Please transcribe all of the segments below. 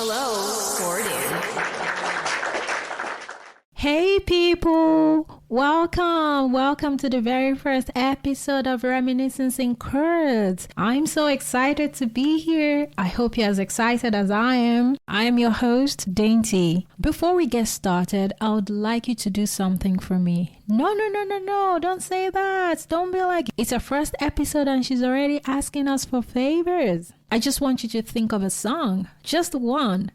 Hello, Gordon. Hey people, welcome to the very first episode of Reminiscence in Curds. I'm so excited to be here. I hope you're as excited as I am. I am your host, Dainty. Before we get started, I would like you to do something for me. No, don't say that. Don't be like, it's our first episode and she's already asking us for favors. I just want you to think of a song, just one.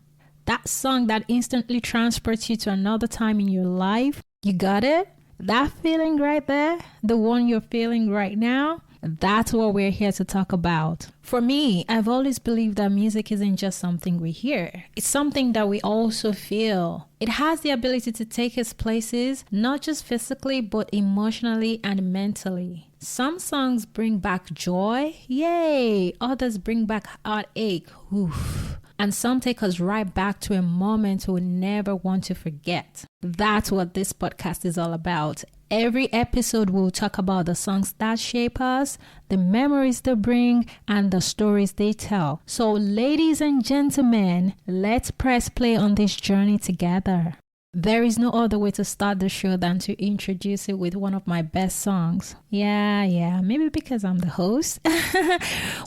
That song that instantly transports you to another time in your life. You got it? That feeling right there, the one you're feeling right now, that's what we're here to talk about. For me, I've always believed that music isn't just something we hear. It's something that we also feel. It has the ability to take us places, not just physically, but emotionally and mentally. Some songs bring back joy, yay! Others bring back heartache, oof. And some take us right back to a moment we'll never want to forget. That's what this podcast is all about. Every episode we'll talk about the songs that shape us, the memories they bring, and the stories they tell. So ladies and gentlemen, let's press play on this journey together. There is no other way to start the show than to introduce it with one of my best songs. Yeah, maybe because I'm the host.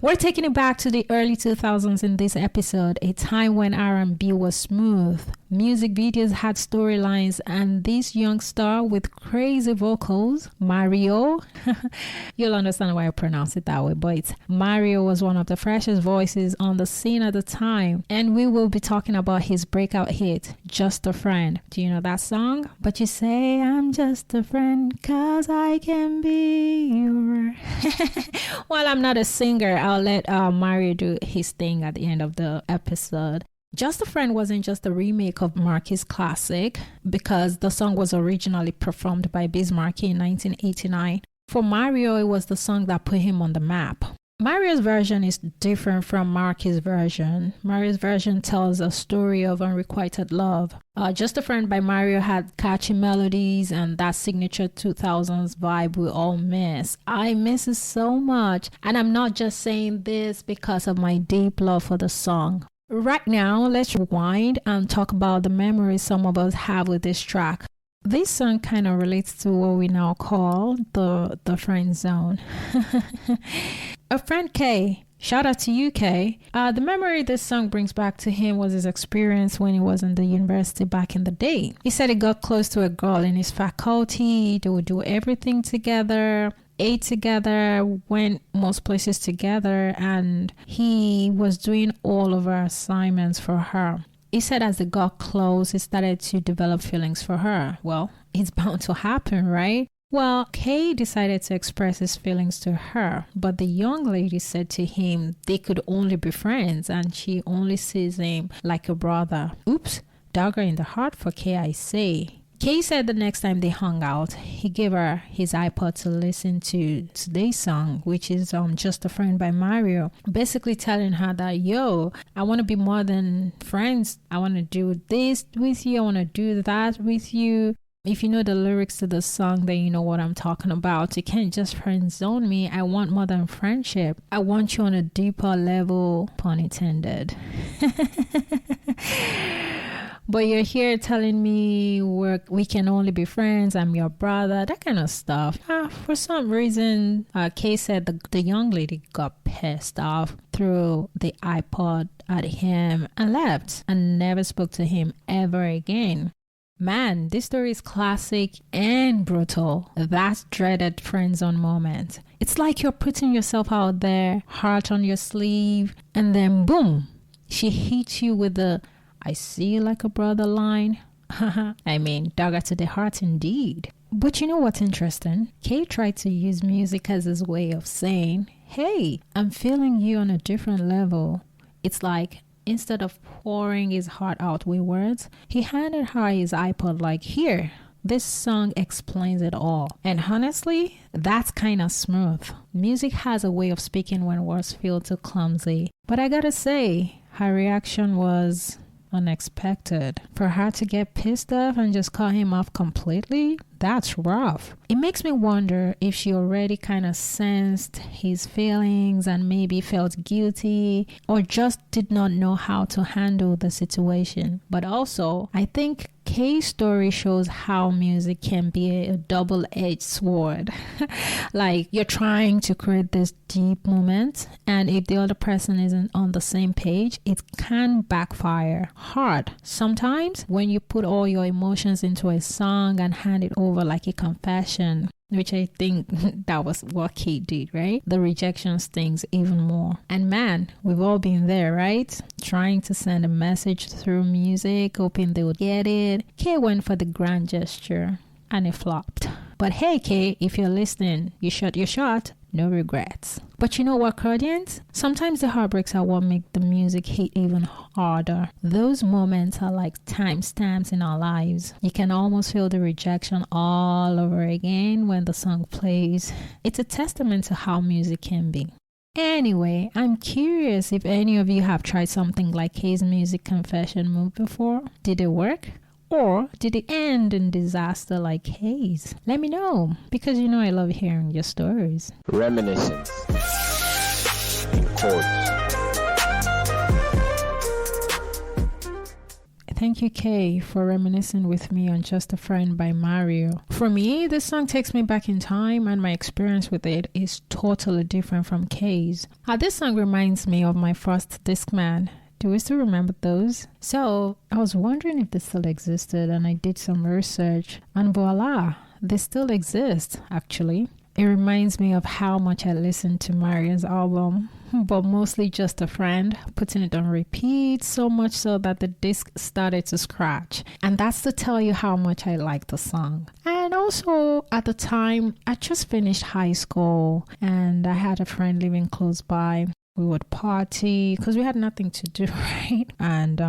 We're taking it back to the early 2000s in this episode, a time when R&B was smooth. Music videos had storylines, and this young star with crazy vocals, Mario, you'll understand why I pronounce it that way, but Mario was one of the freshest voices on the scene at the time, and we will be talking about his breakout hit, Just a Friend. Do you know that song? But you say, I'm just a friend, 'cause I can be your... While I'm not a singer, I'll let Mario do his thing at the end of the episode. Just a Friend wasn't just a remake of Marky's classic, because the song was originally performed by Biz Markie in 1989. For Mario, it was the song that put him on the map. Mario's version is different from Marky's version. Mario's version tells a story of unrequited love. Just a Friend by Mario had catchy melodies and that signature 2000s vibe we all miss. I miss it so much, and I'm not just saying this because of my deep love for the song. Right now, let's rewind and talk about the memories some of us have with this track. This song kind of relates to what we now call the friend zone. A friend K, shout out to you, K. The memory this song brings back to him was his experience when he was in the university back in the day. He said he got close to a girl in his faculty. They would do everything together, ate together, went most places together, and he was doing all of our assignments for her. He said as they got close, he started to develop feelings for her. Well, it's bound to happen, right? Well, Kay decided to express his feelings to her, but the young lady said to him they could only be friends and she only sees him like a brother. Oops, dagger in the heart for Kay, I say. Kay said the next time they hung out, he gave her his iPod to listen to today's song, which is Just a Friend by Mario, basically telling her that, yo, I want to be more than friends. I want to do this with you. I want to do that with you. If you know the lyrics to the song, then you know what I'm talking about. You can't just friend zone me. I want more than friendship. I want you on a deeper level, pun intended. But you're here telling me we can only be friends, I'm your brother, that kind of stuff. For some reason, Kay said the young lady got pissed off, threw the iPod at him and left and never spoke to him ever again. Man, this story is classic and brutal. That dreaded friend zone moment. It's like you're putting yourself out there, heart on your sleeve, and then boom, she hits you with the I see you like a brother line. I mean, dagger to the heart indeed. But you know what's interesting? Kay tried to use music as his way of saying, hey, I'm feeling you on a different level. It's like, instead of pouring his heart out with words, he handed her his iPod like, here, this song explains it all. And honestly, that's kind of smooth. Music has a way of speaking when words feel too clumsy. But I gotta say, her reaction was unexpected. For her to get pissed off and just cut him off completely, That's rough. It makes me wonder if she already kind of sensed his feelings and maybe felt guilty or just did not know how to handle the situation. But also, I think Kay's story shows how music can be a double-edged sword. Like you're trying to create this deep moment, and if the other person isn't on the same page, it can backfire hard. Sometimes when you put all your emotions into a song and hand it over like a confession, which I think that was what Kate did, right? The rejection stings even more. And man, we've all been there, right? Trying to send a message through music, hoping they would get it. Kate went for the grand gesture and it flopped. But hey, Kate, if you're listening, you shot your shot. No regrets. But you know what, Cardians? Sometimes the heartbreaks are what make the music hit even harder. Those moments are like timestamps in our lives. You can almost feel the rejection all over again when the song plays. It's a testament to how music can be. Anyway, I'm curious if any of you have tried something like Kay's music confession move before. Did it work? Or did it end in disaster like Hayes? Let me know, because you know I love hearing your stories. Reminiscence in chords. Thank you, Kay, for reminiscing with me on Just a Friend by Mario. For me, this song takes me back in time, and my experience with it is totally different from Kay's. This song reminds me of my first Discman. Do we still remember those? So I was wondering if they still existed, and I did some research, and voila, they still exist actually. It reminds me of how much I listened to Mario's album, but mostly Just a Friend, putting it on repeat, so much so that the disc started to scratch. And that's to tell you how much I like the song. And also at the time, I just finished high school and I had a friend living close by. We would party because we had nothing to do, right? And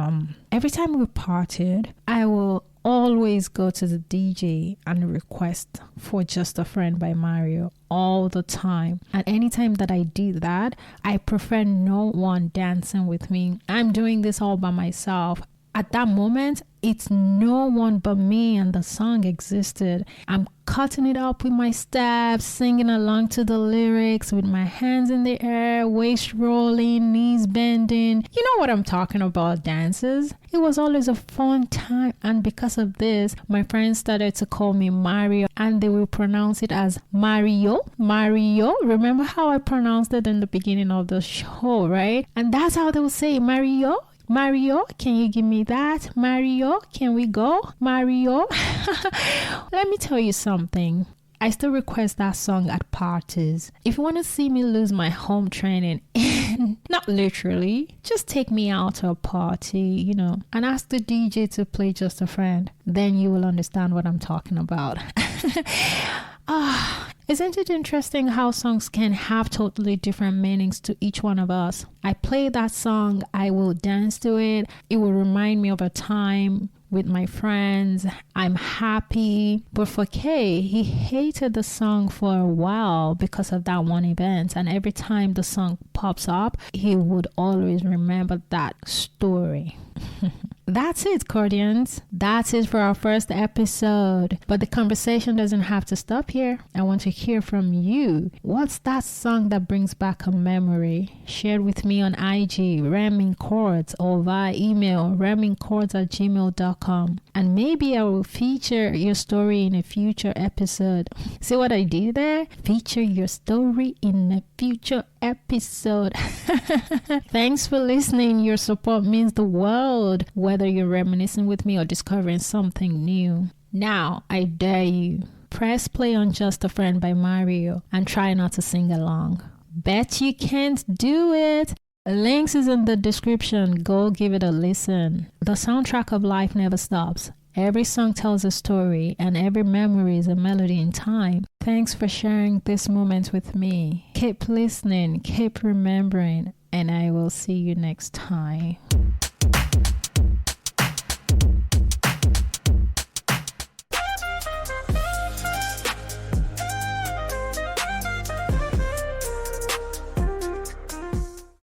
every time we partied, I will always go to the DJ and request for Just a Friend by Mario all the time. And anytime that I did that, I prefer no one dancing with me. I'm doing this all by myself. At that moment, it's no one but me and the song existed. I'm cutting it up with my steps, singing along to the lyrics with my hands in the air, waist rolling, knees bending. You know what I'm talking about, dances. It was always a fun time, and because of this, my friends started to call me Mario, and they will pronounce it as Mario. Mario. Remember how I pronounced it in the beginning of the show, right? And that's how they will say Mario. Mario, can you give me that? Mario, can we go? Mario. Let me tell you something. I still request that song at parties. If you want to see me lose my home training, not literally, just take me out to a party, and ask the DJ to play Just a Friend. Then you will understand what I'm talking about. Isn't it interesting how songs can have totally different meanings to each one of us? I play that song, I will dance to it. It will remind me of a time with my friends. I'm happy. But for Kay, he hated the song for a while because of that one event. And every time the song pops up, he would always remember that story. That's it, Cordians. That's it for our first episode. But the conversation doesn't have to stop here. I want to hear from you. What's that song that brings back a memory? Share it with me on IG, Ramming Chords, or via email, rammingchords@gmail.com. And maybe I will feature your story in a future episode. See what I did there? Feature your story in a future episode. Thanks for listening. Your support means the world, whether you're reminiscing with me or discovering something new. Now, I dare you. Press play on Just a Friend by Mario and try not to sing along. Bet you can't do it. Links is in the description. Go give it a listen. The soundtrack of life never stops. Every song tells a story, and every memory is a melody in time. Thanks for sharing this moment with me. Keep listening, keep remembering, and I will see you next time.